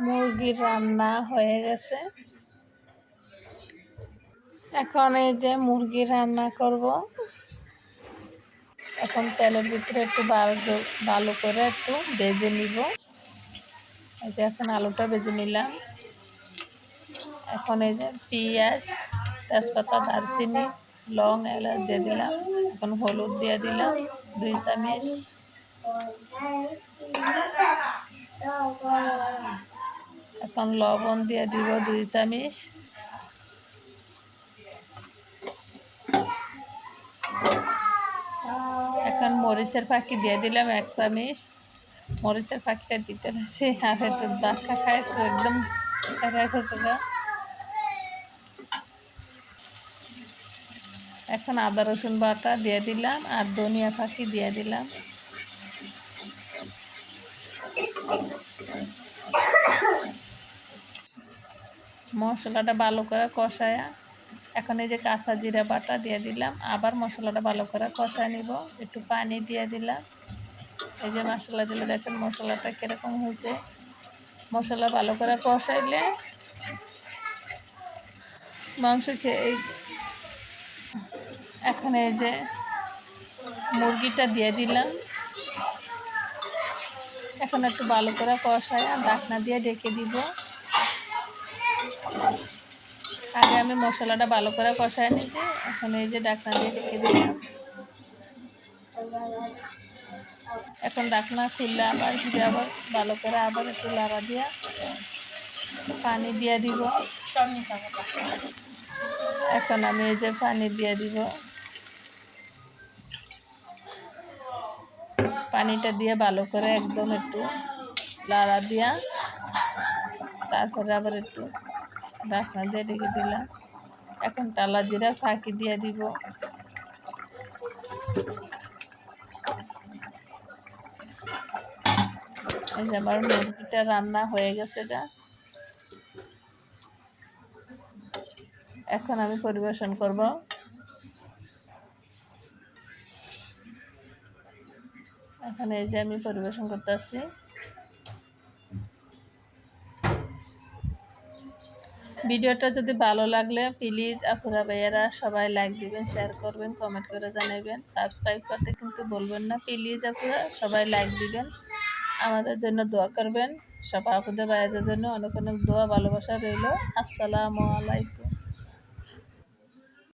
মুরগির রান্না হয়ে গেছে। এখন এই যে মুরগি রান্না করব। এখন তেলের ভিতরে একটু ভালো করে একটু ভেজে নিব। এই যে এখন আলুটা ভেজে নিলাম। এখন এই যে পেঁয়াজ, তেজপাতা, দারচিনি, লং, এলাচ দিয়ে দিলাম। এখন হলুদ দিয়ে দিলাম 2 চামচ। এখন লবণ দিয়ে দিব 2 চামচ। এখন মরিচের ফাঁকি দিয়ে দিলাম 1 চামচ। মরিচের ফাঁকিটা দিতে হচ্ছে আর একটু ধাক্কা খায় তো একদম ছেড়ে গেছে। এখন আদা রসুন বাটা দিয়ে দিলাম আর ধনিয়া ফাঁকি দিয়ে দিলাম। মশলাটা ভালো করে কষায়া এখন এই যে কাঁচা জিরা বাটা দিয়ে দিলাম। আবার মশলাটা ভালো করে কষায় নিব। একটু পানি দিয়ে দিলাম। এই যে মশলা দিলে দেখেন মশলাটা কিরকম হয়েছে। মশলা ভালো করে কষাইলে মাংস খেয়ে এখন এই যে মুরগিটা দিয়ে দিলাম। এখন একটু ভালো করে কষায় ঢাকনা দিয়ে ঢেকে দিব। আগে আমি মশলাটা ভালো করে কষায় নিয়েছি। এখন এই যে ঢাকনা দিয়ে ঢেকে দিলাম। এখন ঢাকনা খুললে আবার ভালো করে আবার একটু লাড়া দিয়া পানি দিয়ে দিব। এখন আমি এই যে পানি দিয়ে দিব। পানিটা দিয়ে ভালো করে একদম একটু লাড়া দিয়া তারপরে আবার একটু ঢাকনা দিয়ে ঢেকে দিলাম। এখন টালা জিরা ফাঁকি দিয়ে দিব। এই যে আমার মুরগিটা রান্না হয়ে গেছে গা। এখন আমি পরিবেশন করব। এখন এই যে আমি পরিবেশন করতেছি। ভিডিওটা যদি ভালো লাগলে প্লিজ আপুরা ভাইয়ারা সবাই লাইক দিবেন, শেয়ার করবেন, কমেন্ট করে জানাবেন। সাবস্ক্রাইব করতে কিন্তু বলবেন না প্লিজ আপুরা সবাই লাইক দিবেন। আমাদের জন্য দোয়া করবেন। সব আপুদের ভাইয়াদের জন্য অনেক অনেক দোয়া ভালোবাসা রইল। আসসালামু আলাইকুম।